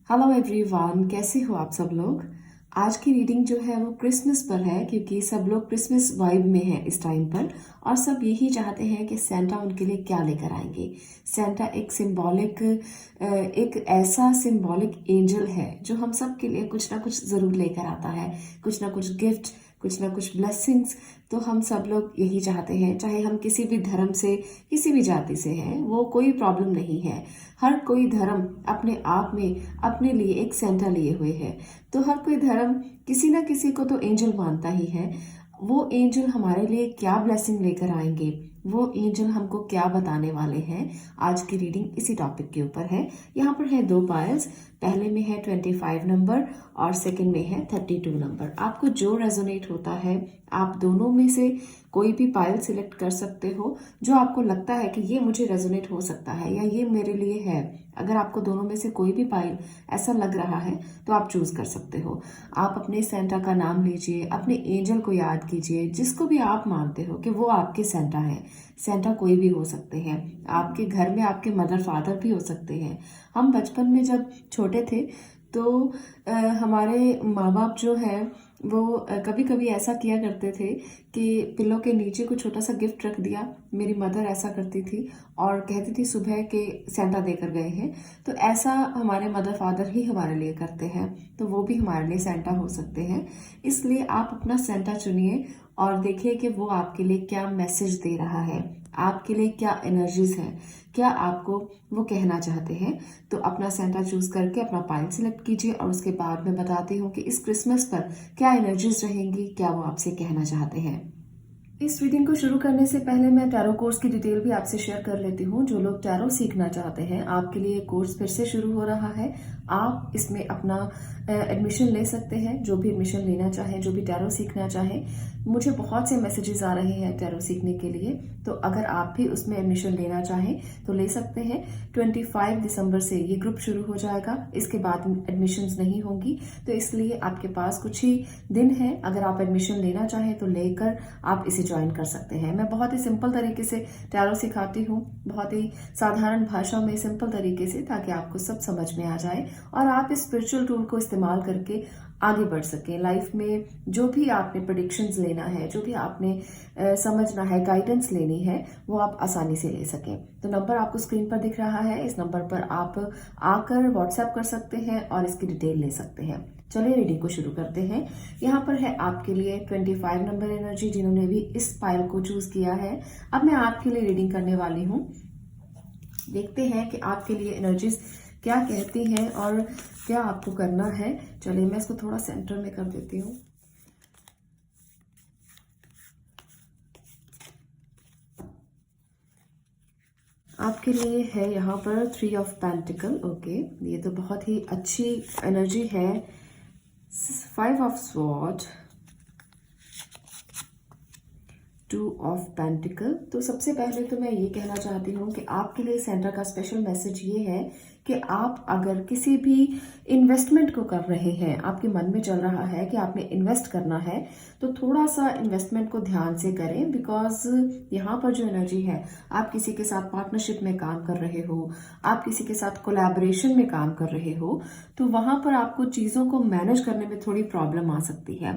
Hello everyone, कैसे हो आप सब लोग। आज की रीडिंग जो है वो क्रिसमस पर है, क्योंकि सब लोग क्रिसमस वाइब में हैं इस टाइम पर और सब यही चाहते हैं कि सेंटा उनके लिए क्या लेकर आएंगे। सेंटा एक सिंबॉलिक एक ऐसा सिंबॉलिक एंजल है जो हम सब के लिए कुछ ना कुछ ज़रूर लेकर आता है, कुछ ना कुछ गिफ्ट, कुछ ना कुछ ब्लेसिंग्स। तो हम सब लोग यही चाहते हैं, चाहे हम किसी भी धर्म से, किसी भी जाति से हैं, वो कोई प्रॉब्लम नहीं है। हर कोई धर्म अपने आप में अपने लिए एक सेंटा लिए हुए है। तो हर कोई धर्म किसी ना किसी को तो एंजल मानता ही है। वो एंजल हमारे लिए क्या ब्लेसिंग लेकर आएंगे, वो एंजल हमको क्या बताने वाले हैं, आज की रीडिंग इसी टॉपिक के ऊपर है। यहाँ पर है दो पायल्स, पहले में है 25 नंबर और सेकंड में है 32 नंबर। आपको जो रेजोनेट होता है आप दोनों में से कोई भी पायल सिलेक्ट कर सकते हो, जो आपको लगता है कि ये मुझे रेजोनेट हो सकता है या ये मेरे लिए है। अगर आपको दोनों में से कोई भी पायल ऐसा लग रहा है तो आप चूज कर सकते हो। आप अपने सेंटा का नाम लीजिए, अपने एंजल को याद कीजिए, जिसको भी आप मानते हो कि वो आपके सेंटा है। सेंटा कोई भी हो सकते हैं, आपके घर में आपके मदर फादर भी हो सकते हैं। हम बचपन में जब छोटे थे तो हमारे माँ बाप जो है वो कभी कभी ऐसा किया करते थे कि पिल्लों के नीचे कुछ छोटा सा गिफ्ट रख दिया। मेरी मदर ऐसा करती थी और कहती थी सुबह के सेंटा देकर गए हैं। तो ऐसा हमारे मदर फादर ही हमारे लिए करते हैं, तो वो भी हमारे लिए सेंटा हो सकते हैं। इसलिए आप अपना सेंटा चुनिए और देखिए कि वो आपके लिए क्या मैसेज दे रहा है, आपके लिए क्या एनर्जीज है, क्या आपको वो कहना चाहते हैं। तो अपना सेंटा चूज करके अपना पाइल सिलेक्ट कीजिए और उसके बाद मैं बताती हूँ कि इस क्रिसमस पर क्या एनर्जीज रहेंगी, क्या वो आपसे कहना चाहते हैं। इस रीडिंग को शुरू करने से पहले मैं टैरो कोर्स की डिटेल भी आपसे शेयर कर लेती हूँ। जो लोग टैरो सीखना चाहते हैं, आपके लिए कोर्स फिर से शुरू हो रहा है। आप इसमें अपना एडमिशन ले सकते हैं, जो भी एडमिशन लेना चाहें, जो भी टैरो सीखना चाहें। मुझे बहुत से मैसेजेस आ रहे हैं टैरो सीखने के लिए, तो अगर आप भी उसमें एडमिशन लेना चाहें तो ले सकते हैं। 25 दिसंबर से ये ग्रुप शुरू हो जाएगा, इसके बाद एडमिशन्स नहीं होंगी, तो इसलिए आपके पास कुछ ही दिन है। अगर आप एडमिशन लेना चाहें तो लेकर आप इसे ज्वाइन कर सकते हैं। मैं बहुत ही सिंपल तरीके से टैरो सिखाती हूँ, बहुत ही साधारण भाषा में, सिंपल तरीके से, ताकि आपको सब समझ में आ जाए और आप इस स्पिरिचुअल टूल को इस्तेमाल करके आगे बढ़ सकें लाइफ में। जो भी आपने प्रेडिक्शंस लेना है, जो भी आपने समझना है, गाइडेंस लेनी है, वो आप आसानी से ले सकें। तो नंबर आपको स्क्रीन पर दिख रहा है, इस नंबर पर आप आकर व्हाट्सएप कर सकते हैं और इसकी डिटेल ले सकते हैं। चलिए रीडिंग को शुरू करते हैं। यहाँ पर है आपके लिए 25 नंबर एनर्जी, जिन्होंने भी इस पायल को चूज किया है। अब मैं आपके लिए रीडिंग करने वाली हूँ। देखते हैं कि आपके लिए एनर्जीज क्या कहती हैं और क्या आपको करना है। चलिए मैं इसको थोड़ा सेंटर में कर देती हूँ। आपके लिए है यहाँ पर 3 ऑफ पेंटिकल। ओके, ये तो बहुत ही अच्छी एनर्जी है। 5 ऑफ स्वॉर्ड, 2 ऑफ पेंटिकल। तो सबसे पहले तो मैं ये कहना चाहती हूँ कि आपके लिए सेंटर का स्पेशल मैसेज ये है कि आप अगर किसी भी इन्वेस्टमेंट को कर रहे हैं, आपके मन में चल रहा है कि आपने इन्वेस्ट करना है, तो थोड़ा सा इन्वेस्टमेंट को ध्यान से करें। बिकॉज यहाँ पर जो एनर्जी है, आप किसी के साथ पार्टनरशिप में काम कर रहे हो, आप किसी के साथ कोलैबोरेशन में काम कर रहे हो, तो वहां पर आपको चीज़ों को मैनेज करने में थोड़ी प्रॉब्लम आ सकती है।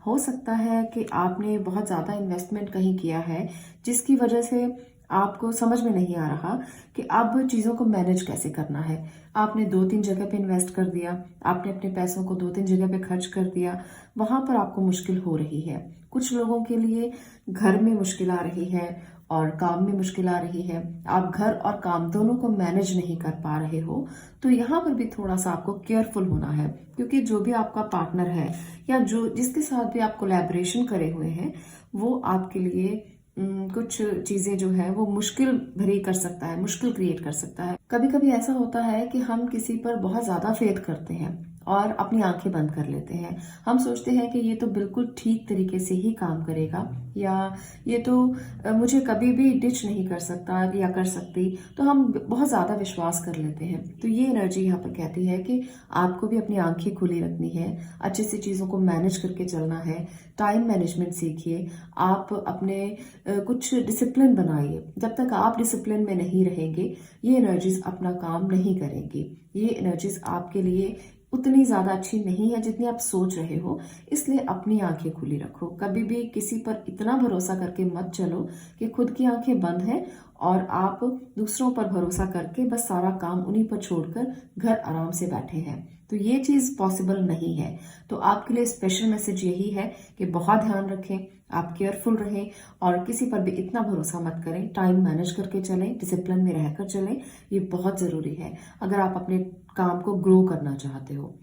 हो सकता है कि आपने बहुत ज़्यादा इन्वेस्टमेंट कहीं किया है, जिसकी वजह से आपको समझ में नहीं आ रहा कि अब चीज़ों को मैनेज कैसे करना है। आपने 2-3 जगह पे इन्वेस्ट कर दिया, आपने अपने पैसों को 2-3 जगह पे खर्च कर दिया, वहां पर आपको मुश्किल हो रही है। कुछ लोगों के लिए घर में मुश्किल आ रही है और काम में मुश्किल आ रही है। आप घर और काम दोनों को मैनेज नहीं कर पा रहे हो, तो यहाँ पर भी थोड़ा सा आपको केयरफुल होना है। क्योंकि जो भी आपका पार्टनर है या जो जिसके साथ भी आप कोलैबोरेशन करे हुए हैं, वो आपके लिए कुछ चीजें जो है वो मुश्किल भरी कर सकता है, मुश्किल क्रिएट कर सकता है। कभी कभी ऐसा होता है कि हम किसी पर बहुत ज्यादा फेथ करते हैं और अपनी आंखें बंद कर लेते हैं। हम सोचते हैं कि ये तो बिल्कुल ठीक तरीके से ही काम करेगा, या ये तो मुझे कभी भी डिच नहीं कर सकता या कर सकती, तो हम बहुत ज़्यादा विश्वास कर लेते हैं। तो ये एनर्जी यहाँ पर कहती है कि आपको भी अपनी आंखें खुली रखनी है, अच्छे से चीज़ों को मैनेज करके चलना है, टाइम मैनेजमेंट सीखिए, आप अपने कुछ डिसिप्लिन बनाइए। जब तक आप डिसिप्लिन में नहीं रहेंगे, ये एनर्जीज अपना काम नहीं करेंगी। ये एनर्जीज आपके लिए उतनी ज़्यादा अच्छी नहीं है जितनी आप सोच रहे हो, इसलिए अपनी आंखें खुली रखो। कभी भी किसी पर इतना भरोसा करके मत चलो कि खुद की आंखें बंद हैं और आप दूसरों पर भरोसा करके बस सारा काम उन्हीं पर छोड़कर घर आराम से बैठे हैं। तो ये चीज़ पॉसिबल नहीं है। तो आपके लिए स्पेशल मैसेज यही है कि बहुत ध्यान रखें, आप केयरफुल रहें और किसी पर भी इतना भरोसा मत करें। टाइम मैनेज करके चलें, डिसिप्लिन में रहकर चलें, ये बहुत ज़रूरी है अगर आप अपने काम को ग्रो करना चाहते हो।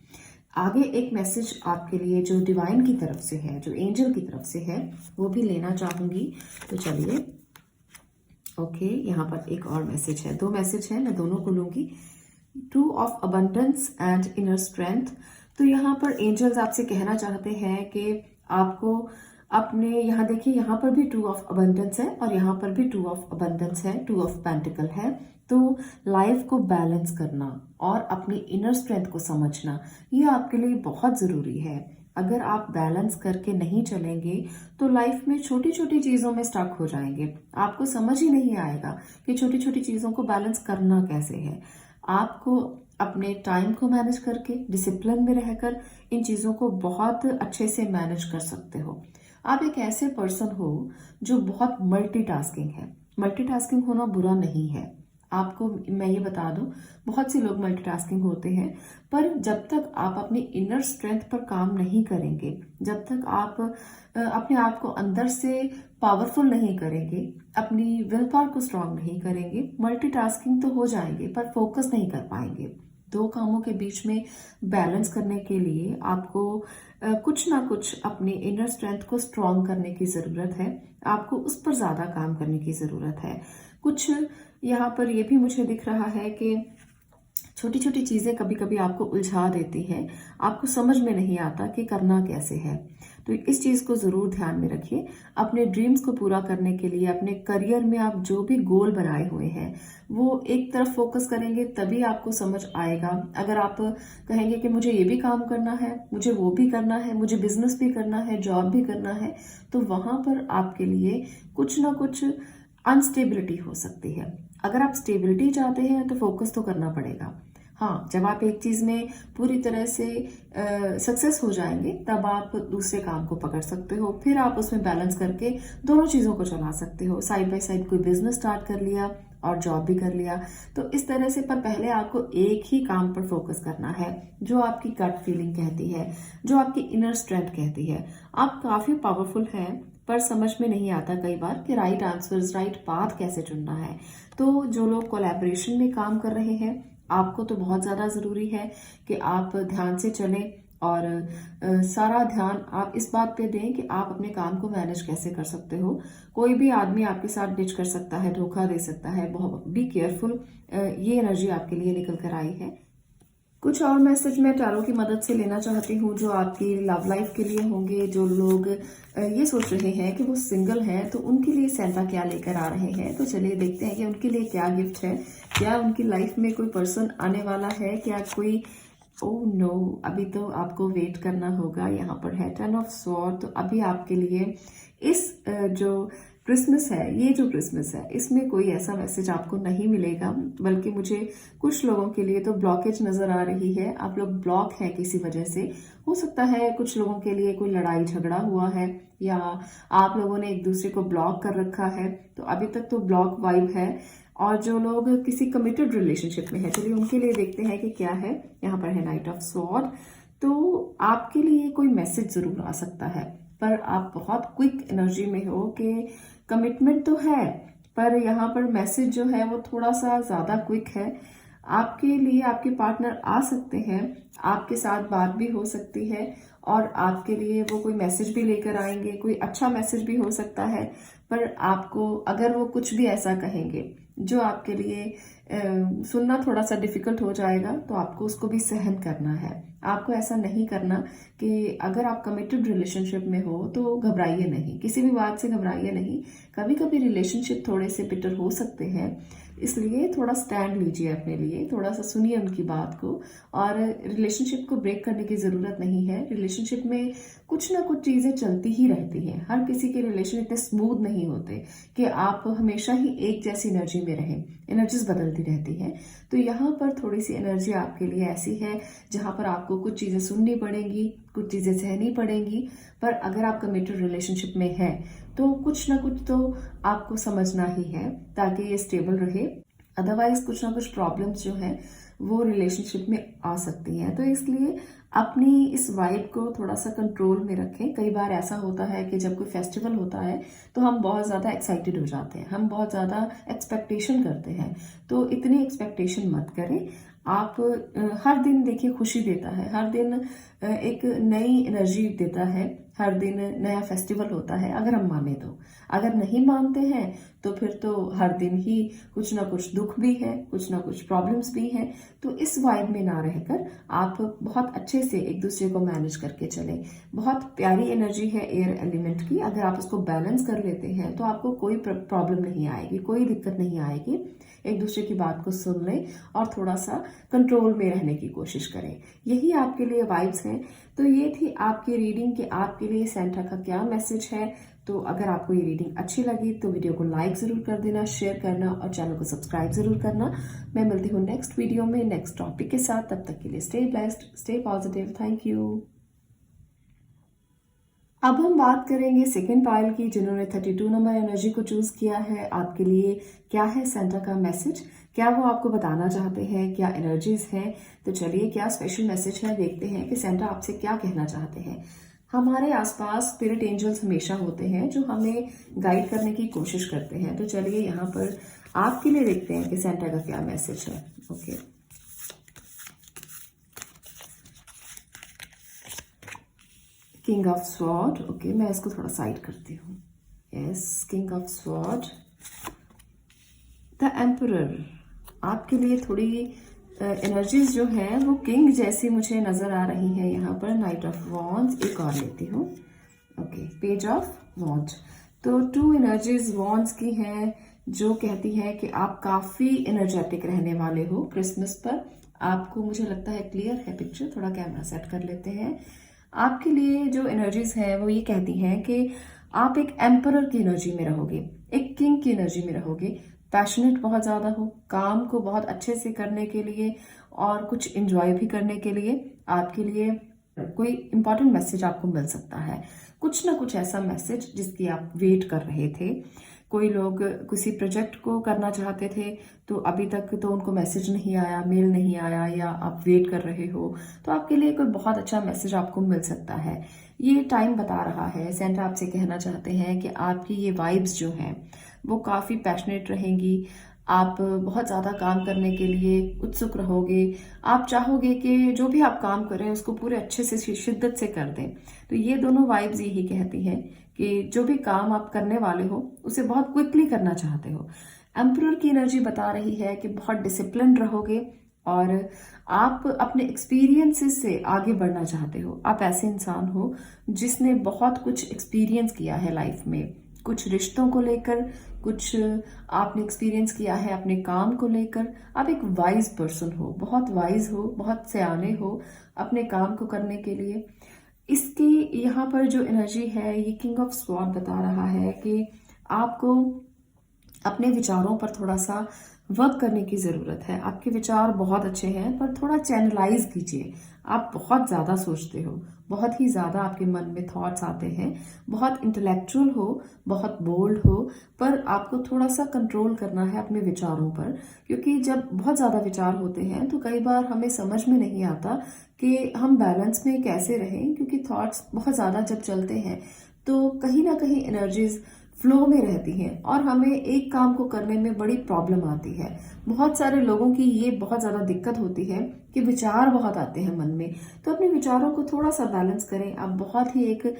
आगे एक मैसेज आपके लिए जो डिवाइन की तरफ से है, जो एंजल की तरफ से है, वो भी लेना चाहूँगी। तो चलिए, ओके, यहाँ पर एक और मैसेज है, 2 मैसेज है, मैं दोनों को लूँगी। Two of abundance and inner strength. तो यहाँ पर एंजल्स आपसे कहना चाहते हैं कि आपको अपने, यहाँ देखिए, यहाँ पर भी 2 ऑफ अबंडेंस है और यहाँ पर भी 2 ऑफ अबंडेंस है, 2 ऑफ पेंटिकल है। तो लाइफ को बैलेंस करना और अपनी इनर स्ट्रेंथ को समझना, ये आपके लिए बहुत ज़रूरी है। अगर आप बैलेंस करके नहीं चलेंगे तो लाइफ में छोटी छोटी चीज़ों में स्टक हो जाएंगे। आपको समझ ही नहीं आएगा कि छोटी छोटी चीज़ों को बैलेंस करना कैसे है। आपको अपने टाइम को मैनेज करके, डिसिप्लिन में रहकर इन चीज़ों को बहुत अच्छे से मैनेज कर सकते हो। आप एक ऐसे पर्सन हो जो बहुत मल्टीटास्किंग है। मल्टीटास्किंग होना बुरा नहीं है। आपको मैं ये बता दूं, बहुत से लोग मल्टीटास्किंग होते हैं, पर जब तक आप अपनी इनर स्ट्रेंथ पर काम नहीं करेंगे, जब तक आप अपने आप को अंदर से पावरफुल नहीं करेंगे, अपनी विल पावर को स्ट्रांग नहीं करेंगे, मल्टीटास्किंग तो हो जाएंगे पर फोकस नहीं कर पाएंगे। 2 कामों के बीच में बैलेंस करने के लिए आपको कुछ ना कुछ अपनी इनर स्ट्रेंथ को स्ट्रांग करने की ज़रूरत है। आपको उस पर ज़्यादा काम करने की ज़रूरत है। कुछ यहाँ पर ये भी मुझे दिख रहा है कि छोटी छोटी चीज़ें कभी कभी आपको उलझा देती हैं, आपको समझ में नहीं आता कि करना कैसे है। तो इस चीज़ को ज़रूर ध्यान में रखिए। अपने ड्रीम्स को पूरा करने के लिए, अपने करियर में आप जो भी गोल बनाए हुए हैं, वो एक तरफ फोकस करेंगे तभी आपको समझ आएगा। अगर आप कहेंगे कि मुझे ये भी काम करना है, मुझे वो भी करना है, मुझे बिजनेस भी करना है, जॉब भी करना है, तो वहाँ पर आपके लिए कुछ ना कुछ अनस्टेबिलिटी हो सकती है। अगर आप स्टेबिलिटी चाहते हैं तो फोकस तो करना पड़ेगा। हाँ, जब आप एक चीज़ में पूरी तरह से सक्सेस हो जाएंगे तब आप दूसरे काम को पकड़ सकते हो, फिर आप उसमें बैलेंस करके दोनों चीज़ों को चला सकते हो। साइड बाय साइड कोई बिजनेस स्टार्ट कर लिया और जॉब भी कर लिया, तो इस तरह से। पर पहले आपको एक ही काम पर फोकस करना है, जो आपकी गट फीलिंग कहती है, जो आपकी इनर स्ट्रेंथ कहती है। आप काफ़ी पावरफुल हैं, पर समझ में नहीं आता कई बार कि राइट आंसर्स, राइट पाथ कैसे चुनना है। तो जो लोग कोलैबोरेशन में काम कर रहे हैं, आपको तो बहुत ज़्यादा ज़रूरी है कि आप ध्यान से चलें और सारा ध्यान आप इस बात पे दें कि आप अपने काम को मैनेज कैसे कर सकते हो। कोई भी आदमी आपके साथ डिच कर सकता है, धोखा दे सकता है, बहुत बी केयरफुल। ये एनर्जी आपके लिए निकल कर आई है। कुछ और मैसेज मैं टैरो की मदद से लेना चाहती हूँ जो आपकी लव लाइफ के लिए होंगे। जो लोग ये सोच रहे हैं कि वो सिंगल हैं, तो उनके लिए सेंटा क्या लेकर आ रहे हैं। तो चलिए देखते हैं कि उनके लिए क्या गिफ्ट है। क्या उनकी लाइफ में कोई पर्सन आने वाला है, क्या कोई, ओह नो, अभी तो आपको वेट करना होगा। यहाँ पर है 10 ऑफ स्वॉर्ड। तो अभी आपके लिए इस जो क्रिसमस है, ये जो क्रिसमस है, इसमें कोई ऐसा मैसेज आपको नहीं मिलेगा, बल्कि मुझे कुछ लोगों के लिए तो ब्लॉकेज नजर आ रही है। आप लोग ब्लॉक हैं किसी वजह से। हो सकता है कुछ लोगों के लिए कोई लड़ाई झगड़ा हुआ है, या आप लोगों ने एक दूसरे को ब्लॉक कर रखा है, तो अभी तक तो ब्लॉक वाइब है। और जो लोग किसी कमिटेड रिलेशनशिप में है, चलिए उनके लिए देखते हैं कि क्या है। यहाँ पर है नाइट ऑफ स्वॉर्ड। तो आपके लिए कोई मैसेज जरूर आ सकता है, पर आप बहुत क्विक एनर्जी में हो कि कमिटमेंट तो है, पर यहाँ पर मैसेज जो है वो थोड़ा सा ज़्यादा क्विक है। आपके लिए आपके पार्टनर आ सकते हैं, आपके साथ बात भी हो सकती है, और आपके लिए वो कोई मैसेज भी लेकर आएंगे। कोई अच्छा मैसेज भी हो सकता है, पर आपको अगर वो कुछ भी ऐसा कहेंगे जो आपके लिए सुनना थोड़ा सा डिफिकल्ट हो जाएगा, तो आपको उसको भी सहन करना है। आपको ऐसा नहीं करना कि अगर आप कमिटेड रिलेशनशिप में हो तो घबराइए नहीं, किसी भी बात से घबराइए नहीं। कभी कभी रिलेशनशिप थोड़े से बिटर हो सकते हैं, इसलिए थोड़ा स्टैंड लीजिए अपने लिए, थोड़ा सा सुनिए उनकी बात को। और रिलेशनशिप को ब्रेक करने की ज़रूरत नहीं है। रिलेशनशिप में कुछ ना कुछ चीज़ें चलती ही रहती हैं। हर किसी के रिलेशन इतने स्मूथ नहीं होते कि आप हमेशा ही एक जैसी एनर्जी में रहें। एनर्जीज बदलती रहती हैं। तो यहाँ पर थोड़ी सी एनर्जी आपके लिए ऐसी है जहाँ पर आपको कुछ चीज़ें सुननी पड़ेंगी, कुछ चीज़ें सहनी पड़ेंगी। पर अगर आप कमिटेड रिलेशनशिप में हैं तो कुछ ना कुछ तो आपको समझना ही है ताकि ये स्टेबल रहे। अदरवाइज कुछ ना कुछ प्रॉब्लम्स जो हैं वो रिलेशनशिप में आ सकती हैं। तो इसलिए अपनी इस वाइब को थोड़ा सा कंट्रोल में रखें। कई बार ऐसा होता है कि जब कोई फेस्टिवल होता है तो हम बहुत ज़्यादा एक्साइटेड हो जाते हैं, हम बहुत ज़्यादा एक्सपेक्टेशन करते हैं। तो इतनी एक्सपेक्टेशन मत करें। आप हर दिन देखिए खुशी देता है, हर दिन एक नई एनर्जी देता है, हर दिन नया फेस्टिवल होता है अगर हम माने तो। अगर नहीं मानते हैं तो फिर तो हर दिन ही कुछ ना कुछ दुख भी है, कुछ ना कुछ प्रॉब्लम्स भी हैं। तो इस वाइब में ना रहकर आप बहुत अच्छे से एक दूसरे को मैनेज करके चलें। बहुत प्यारी एनर्जी है एयर एलिमेंट की। अगर आप उसको बैलेंस कर लेते हैं तो आपको कोई प्रॉब्लम नहीं आएगी, कोई दिक्कत नहीं आएगी। एक दूसरे की बात को सुन लें और थोड़ा सा कंट्रोल में रहने की कोशिश करें। यही आपके लिए वाइब्स हैं। तो ये थी आपकी रीडिंग कि आपके लिए सेंटा का क्या मैसेज है। तो अगर आपको ये रीडिंग अच्छी लगी तो वीडियो को लाइक ज़रूर कर देना, शेयर करना और चैनल को सब्सक्राइब ज़रूर करना। मैं मिलती हूँ नेक्स्ट वीडियो में नेक्स्ट टॉपिक के साथ। तब तक के लिए stay blessed, stay positive. Thank you. अब हम बात करेंगे सेकेंड पाइल की, जिन्होंने 32 नंबर एनर्जी को चूज किया है। आपके लिए क्या है सेंटा का मैसेज, क्या वो आपको बताना चाहते हैं, क्या एनर्जीज हैं। तो चलिए क्या स्पेशल मैसेज है, देखते हैं कि सेंटा आपसे क्या कहना चाहते हैं। हमारे आसपास स्पिरिट एंजल्स हमेशा होते हैं जो हमें गाइड करने की कोशिश करते हैं। तो चलिए यहाँ पर आपके लिए देखते हैं कि सेंटा का क्या मैसेज है। Okay, king of sword. Okay, मैं इसको थोड़ा साइड करती हूँ। Yes, king of sword, the emperor. आपके लिए थोड़ी एनर्जीज जो है वो किंग जैसी मुझे नजर आ रही है यहाँ पर। नाइट ऑफ वॉन्ड्स, एक और लेती हूँ। Okay, page of wands. तो 2 एनर्जीज वॉन्ड्स की हैं जो कहती है कि आप काफी एनर्जेटिक रहने वाले हो क्रिसमस पर। आपको, मुझे लगता है क्लियर है पिक्चर, थोड़ा कैमरा सेट कर लेते हैं। आपके लिए जो एनर्जीज है वो ये कहती हैं कि आप एक एम्परर की एनर्जी में रहोगे, एक किंग की एनर्जी में रहोगे। पैशनेट बहुत ज़्यादा हो, काम को बहुत अच्छे से करने के लिए और कुछ एंजॉय भी करने के लिए आपके लिए कोई इंपॉर्टेंट मैसेज आपको मिल सकता है। कुछ ना कुछ ऐसा मैसेज जिसकी आप वेट कर रहे थे। कोई लोग किसी प्रोजेक्ट को करना चाहते थे तो अभी तक तो उनको मैसेज नहीं आया, मेल नहीं आया, या आप वेट कर रहे हो, तो आपके लिए कोई बहुत अच्छा मैसेज आपको मिल सकता है। ये टाइम बता रहा है, सेंटा आपसे कहना चाहते हैं कि आपकी ये वाइब्स जो हैं वो काफ़ी पैशनेट रहेंगी। आप बहुत ज़्यादा काम करने के लिए उत्सुक रहोगे। आप चाहोगे कि जो भी आप काम करें उसको पूरे अच्छे से शिद्दत से कर दें। तो ये दोनों वाइब्स यही कहती हैं कि जो भी काम आप करने वाले हो उसे बहुत क्विकली करना चाहते हो। एम्परर की एनर्जी बता रही है कि बहुत डिसिप्लिन रहोगे और आप अपने एक्सपीरियंसेस से आगे बढ़ना चाहते हो। आप ऐसे इंसान हो जिसने बहुत कुछ एक्सपीरियंस किया है लाइफ में, कुछ रिश्तों को लेकर, कुछ आपने एक्सपीरियंस किया है अपने काम को लेकर। आप एक वाइज पर्सन हो, बहुत वाइज हो, बहुत सयाने हो अपने काम को करने के लिए। इसकी यहाँ पर जो एनर्जी है, ये किंग ऑफ स्वॉर्ड बता रहा है कि आपको अपने विचारों पर थोड़ा सा वर्क करने की ज़रूरत है। आपके विचार बहुत अच्छे हैं पर थोड़ा चैनलाइज कीजिए। आप बहुत ज़्यादा सोचते हो, बहुत ही ज़्यादा आपके मन में थॉट्स आते हैं, बहुत इंटेलेक्चुअल हो, बहुत बोल्ड हो, पर आपको थोड़ा सा कंट्रोल करना है अपने विचारों पर। क्योंकि जब बहुत ज़्यादा विचार होते हैं तो कई बार हमें समझ में नहीं आता कि हम बैलेंस में कैसे रहें। क्योंकि थॉट्स बहुत ज़्यादा जब चलते हैं तो कहीं ना कहीं एनर्जीज फ्लो में रहती हैं और हमें एक काम को करने में बड़ी प्रॉब्लम आती है। बहुत सारे लोगों की ये बहुत ज़्यादा दिक्कत होती है कि विचार बहुत आते हैं मन में, तो अपने विचारों को थोड़ा सा बैलेंस करें। आप बहुत ही एक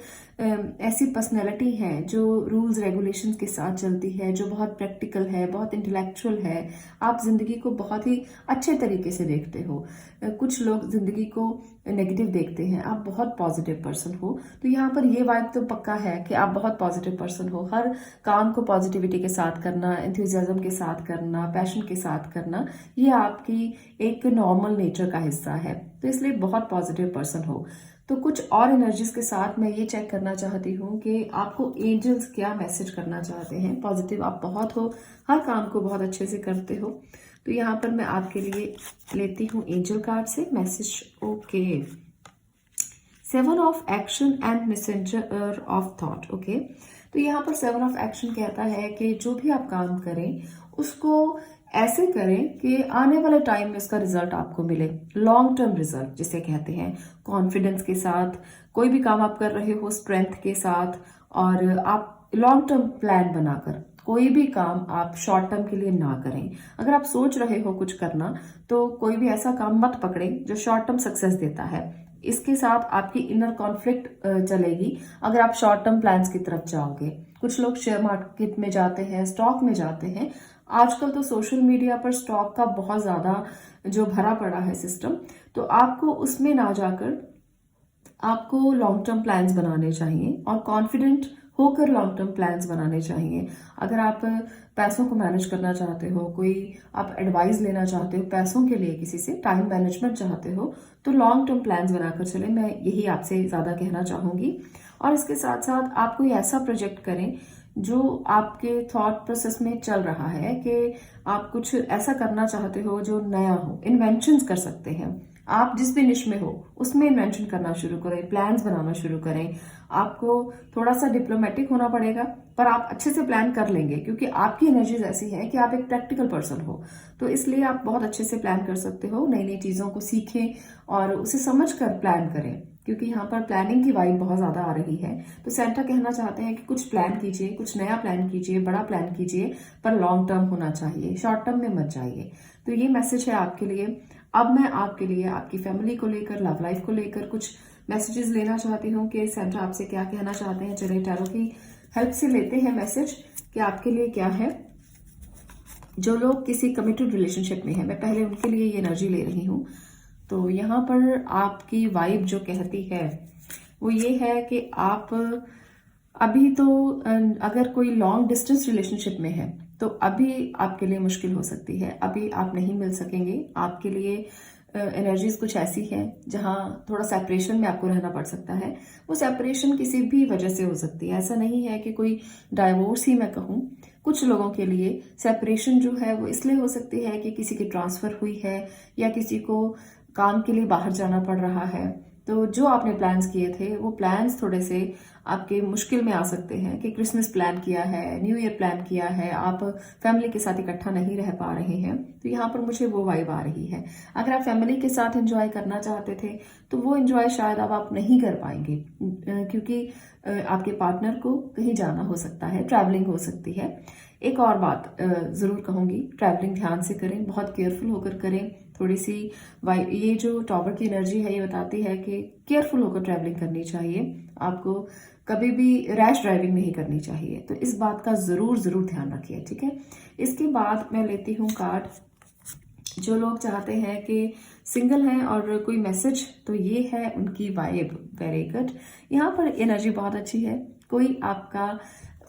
ऐसी पर्सनैलिटी है जो रूल्स रेगुलेशंस के साथ चलती है, जो बहुत प्रैक्टिकल है, बहुत इंटेलेक्चुअल है। आप जिंदगी को बहुत ही अच्छे तरीके से देखते हो। कुछ लोग जिंदगी को नेगेटिव देखते हैं, आप बहुत पॉजिटिव पर्सन हो। तो यहाँ पर ये वाइब तो पक्का है कि आप बहुत पॉजिटिव पर्सन हो। हर काम को पॉजिटिविटी के साथ करना, एंथुजियाज्म के साथ करना, पैशन के साथ करना, ये आपकी एक नॉर्मल नेचर का हिस्सा है। तो इसलिए बहुत पॉजिटिव पर्सन हो। तो कुछ और एनर्जीज के साथ मैं ये चेक करना चाहती हूँ कि आपको एंजल्स क्या मैसेज करना चाहते हैं। पॉजिटिव आप बहुत हो, हर काम को बहुत अच्छे से करते हो। तो यहाँ पर मैं आपके लिए लेती हूँ एंजल कार्ड से message. Okay, 7 of action and messenger of thought. Okay, तो यहाँ पर 7 ऑफ एक्शन कहता है कि जो भी आप काम करें उसको ऐसे करें कि आने वाले टाइम में उसका रिजल्ट आपको मिले, लॉन्ग टर्म रिजल्ट जिसे कहते हैं। कॉन्फिडेंस के साथ कोई भी काम आप कर रहे हो, स्ट्रेंथ के साथ, और आप लॉन्ग टर्म प्लान बनाकर कोई भी काम आप शॉर्ट टर्म के लिए ना करें। अगर आप सोच रहे हो कुछ करना तो कोई भी ऐसा काम मत पकड़े जो शॉर्ट टर्म सक्सेस देता है। इसके साथ आपकी इनर कॉन्फ्लिक्ट चलेगी अगर आप शॉर्ट टर्म प्लान्स की तरफ जाओगे। कुछ लोग शेयर मार्केट में जाते हैं, स्टॉक में जाते हैं। आजकल तो सोशल मीडिया पर स्टॉक का बहुत ज्यादा जो भरा पड़ा है सिस्टम, तो आपको उसमें ना जाकर आपको लॉन्ग टर्म प्लान्स बनाने चाहिए और कॉन्फिडेंट होकर लॉन्ग टर्म प्लान्स बनाने चाहिए। अगर आप पैसों को मैनेज करना चाहते हो, कोई आप एडवाइस लेना चाहते हो पैसों के लिए, किसी से टाइम मैनेजमेंट चाहते हो, तो लॉन्ग टर्म प्लान्स बनाकर चले। मैं यही आपसे ज्यादा कहना चाहूंगी। और इसके साथ साथ आप कोई ऐसा प्रोजेक्ट करें जो आपके थॉट प्रोसेस में चल रहा है कि आप कुछ ऐसा करना चाहते हो जो नया हो। इन्वेंशंस कर सकते हैं आप, जिस भी निश में हो उसमें इन्वेंशन करना शुरू करें, प्लान्स बनाना शुरू करें। आपको थोड़ा सा डिप्लोमेटिक होना पड़ेगा, पर आप अच्छे से प्लान कर लेंगे क्योंकि आपकी एनर्जीज ऐसी है कि आप एक प्रैक्टिकल पर्सन हो। तो इसलिए आप बहुत अच्छे से प्लान कर सकते हो। नई नई चीजों को सीखें और उसे समझ कर प्लान करें, क्योंकि यहाँ पर प्लानिंग की वाइब बहुत ज्यादा आ रही है। तो सेंटा कहना चाहते हैं कि कुछ प्लान कीजिए, कुछ नया प्लान कीजिए, बड़ा प्लान कीजिए, पर लॉन्ग टर्म होना चाहिए, शॉर्ट टर्म में मत जाइए। तो ये मैसेज है आपके लिए। अब मैं आपके लिए, आपकी फैमिली को लेकर, लव लाइफ को लेकर कुछ मैसेजेस लेना चाहती हूँ कि सेंटा आपसे क्या कहना चाहते हैं। चलिए टैरो की हेल्प से लेते हैं मैसेज कि आपके लिए क्या है। जो लोग किसी कमिटेड रिलेशनशिप में है, मैं पहले उनके लिए ये एनर्जी ले रही हूँ। तो यहाँ पर आपकी वाइब जो कहती है वो ये है कि आप अभी तो अगर कोई लॉन्ग डिस्टेंस रिलेशनशिप में है तो अभी आपके लिए मुश्किल हो सकती है, अभी आप नहीं मिल सकेंगे। आपके लिए एनर्जीज कुछ ऐसी हैं जहां थोड़ा सेपरेशन में आपको रहना पड़ सकता है। वो सेपरेशन किसी भी वजह से हो सकती है, ऐसा नहीं है कि कोई डाइवोर्स ही मैं कहूँ। कुछ लोगों के लिए सेपरेशन जो है वो इसलिए हो सकती है कि किसी की ट्रांसफर हुई है या किसी को काम के लिए बाहर जाना पड़ रहा है। तो जो आपने प्लान्स किए थे वो प्लान्स थोड़े से आपके मुश्किल में आ सकते हैं कि क्रिसमस प्लान किया है, न्यू ईयर प्लान किया है, आप फैमिली के साथ इकट्ठा नहीं रह पा रहे हैं। तो यहाँ पर मुझे वो वाइब आ रही है। अगर आप फैमिली के साथ एंजॉय करना चाहते थे तो वो एंजॉय शायद अब आप नहीं कर पाएंगे, क्योंकि आपके पार्टनर को कहीं जाना हो सकता है, ट्रैवलिंग हो सकती है। एक और बात जरूर कहूंगी, ट्रैवलिंग ध्यान से करें, बहुत केयरफुल होकर करें। थोड़ी सी ये जो टॉवर की एनर्जी है ये बताती है कि केयरफुल होकर ट्रैवलिंग करनी चाहिए। आपको कभी भी रैश ड्राइविंग नहीं करनी चाहिए। तो इस बात का जरूर जरूर ध्यान रखिए, ठीक है। इसके बाद मैं लेती हूँ कार्ड जो लोग चाहते हैं कि सिंगल हैं और कोई मैसेज, तो ये है उनकी वाइब। Very good. यहाँ पर एनर्जी बहुत अच्छी है। कोई आपका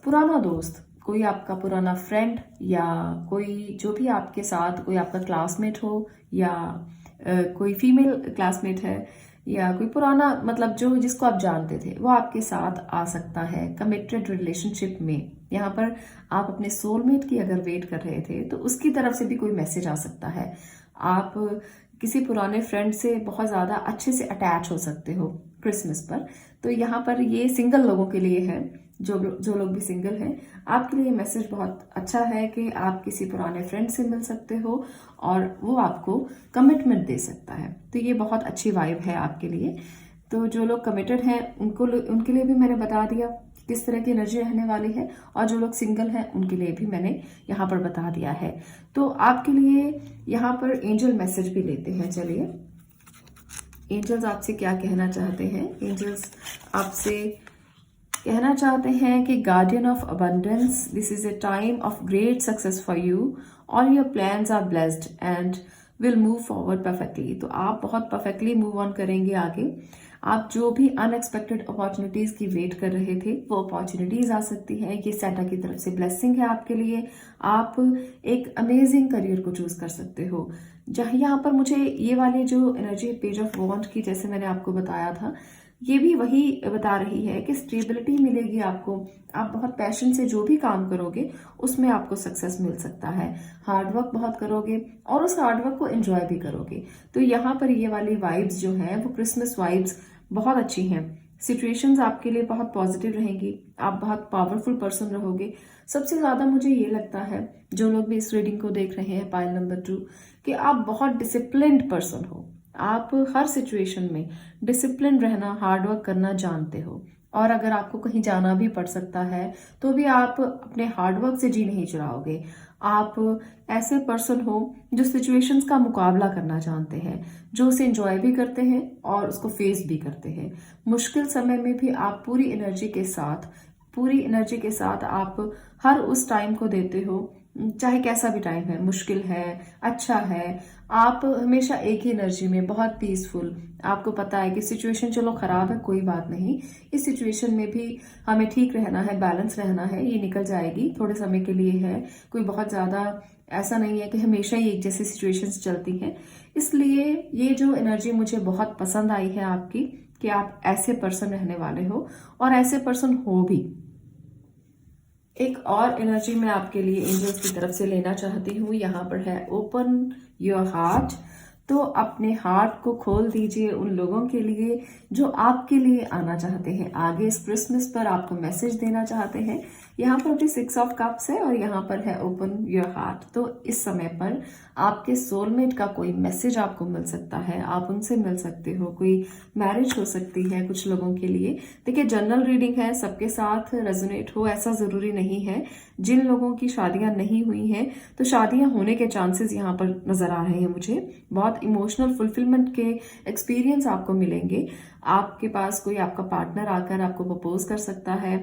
पुराना दोस्त, कोई आपका पुराना फ्रेंड, या कोई जो भी आपके साथ, कोई आपका क्लासमेट हो या कोई फीमेल क्लासमेट है या कोई पुराना, मतलब जो जिसको आप जानते थे, वो आपके साथ आ सकता है कमिटेड रिलेशनशिप में। यहाँ पर आप अपने सोलमेट की अगर वेट कर रहे थे तो उसकी तरफ से भी कोई मैसेज आ सकता है। आप किसी पुराने फ्रेंड से बहुत ज्यादा अच्छे से अटैच हो सकते हो क्रिसमस पर। तो यहाँ पर ये सिंगल लोगों के लिए है, जो लोग भी सिंगल हैं, आपके लिए मैसेज बहुत अच्छा है कि आप किसी पुराने फ्रेंड से मिल सकते हो और वो आपको कमिटमेंट दे सकता है। तो ये बहुत अच्छी वाइब है आपके लिए। तो जो लोग कमिटेड हैं उनके लिए भी मैंने बता दिया किस तरह की एनर्जी रहने वाली है, और जो लोग सिंगल हैं उनके लिए भी मैंने यहाँ पर बता दिया है। तो आपके लिए यहाँ पर एंजल मैसेज भी लेते हैं। चलिए एंजल्स आपसे क्या कहना चाहते हैं? एंजल्स आपसे कहना चाहते हैं कि guardian of abundance, this is a time of great success for you, all your plans are blessed and will move forward perfectly. तो आप बहुत परफेक्टली मूव ऑन करेंगे आगे। आप जो भी अनएक्सपेक्टेड अपॉर्चुनिटीज की वेट कर रहे थे वो अपॉर्चुनिटीज आ सकती है। ये सेटा की तरफ से ब्लेसिंग है आपके लिए। आप एक अमेजिंग करियर को चूज कर सकते हो। जहाँ यहाँ पर मुझे ये वाली जो एनर्जी पेज ऑफ वॉन्ड की, जैसे मैंने आपको बताया था, ये भी वही बता रही है कि स्टेबिलिटी मिलेगी आपको। आप बहुत पैशन से जो भी काम करोगे उसमें आपको सक्सेस मिल सकता है। हार्डवर्क बहुत करोगे और उस हार्डवर्क को एंजॉय भी करोगे। तो यहाँ पर ये वाली वाइब्स जो है वो क्रिसमस वाइब्स बहुत अच्छी हैं। सिचुएशंस आपके लिए बहुत पॉजिटिव रहेंगी। आप बहुत पावरफुल पर्सन रहोगे। सबसे ज्यादा मुझे ये लगता है, जो लोग भी इस रीडिंग को देख रहे हैं पाइल नंबर 2, कि आप बहुत डिसिप्लिन्ड पर्सन हो। आप हर सिचुएशन में डिसिप्लिन रहना, हार्डवर्क करना जानते हो। और अगर आपको कहीं जाना भी पड़ सकता है तो भी आप अपने हार्डवर्क से जी नहीं चुराओगे। आप ऐसे पर्सन हो जो सिचुएशंस का मुकाबला करना जानते हैं, जो उसे एंजॉय भी करते हैं और उसको फेस भी करते हैं। मुश्किल समय में भी आप पूरी एनर्जी के साथ आप हर उस टाइम को देते हो, चाहे कैसा भी टाइम है, मुश्किल है, अच्छा है। आप हमेशा एक ही एनर्जी में, बहुत पीसफुल। आपको पता है कि सिचुएशन चलो खराब है, कोई बात नहीं, इस सिचुएशन में भी हमें ठीक रहना है, बैलेंस रहना है, ये निकल जाएगी, थोड़े समय के लिए है, कोई बहुत ज्यादा ऐसा नहीं है कि हमेशा ही एक जैसी सिचुएशंस चलती हैं। इसलिए ये जो एनर्जी मुझे बहुत पसंद आई है आपकी, कि आप ऐसे पर्सन रहने वाले हो और ऐसे पर्सन हो भी। एक और एनर्जी मैं आपके लिए एंजल्स की तरफ से लेना चाहती हूँ। यहाँ पर है ओपन योर हार्ट। तो अपने हार्ट को खोल दीजिए उन लोगों के लिए जो आपके लिए आना चाहते हैं, आगे इस क्रिसमस पर आपको मैसेज देना चाहते हैं। यहाँ पर भी 6 ऑफ कप्स है और यहाँ पर है ओपन योर हार्ट। तो इस समय पर आपके सोलमेट का कोई मैसेज आपको मिल सकता है, आप उनसे मिल सकते हो, कोई मैरिज हो सकती है कुछ लोगों के लिए। देखिए, जनरल रीडिंग है, सबके साथ रेजोनेट हो ऐसा जरूरी नहीं है। जिन लोगों की शादियां नहीं हुई हैं तो शादियां होने के चांसेस यहाँ पर नजर आ रहे हैं मुझे। बहुत इमोशनल फुलफिलमेंट के एक्सपीरियंस आपको मिलेंगे। आपके पास कोई आपका पार्टनर आकर आपको प्रपोज कर सकता है,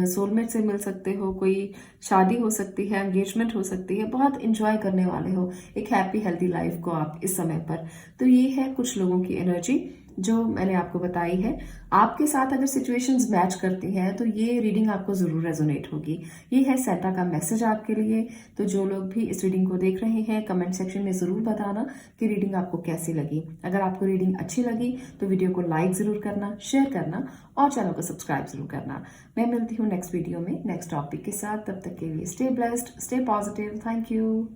सोलमेट से मिल सकते हो, कोई शादी हो सकती है, एंगेजमेंट हो सकती है, बहुत इंजॉय करने वाले हो एक हैप्पी हेल्थी लाइफ को आप इस समय पर। तो ये है कुछ लोगों की एनर्जी जो मैंने आपको बताई है। आपके साथ अगर सिचुएशंस मैच करती हैं तो ये रीडिंग आपको जरूर रेजोनेट होगी। ये है सेटा का मैसेज आपके लिए। तो जो लोग भी इस रीडिंग को देख रहे हैं, कमेंट सेक्शन में जरूर बताना कि रीडिंग आपको कैसी लगी। अगर आपको रीडिंग अच्छी लगी तो वीडियो को लाइक जरूर करना, शेयर करना और चैनल को सब्सक्राइब जरूर करना। मैं मिलती हूँ नेक्स्ट वीडियो में नेक्स्ट टॉपिक के साथ। तब तक के लिए stay blessed, stay positive. Thank you.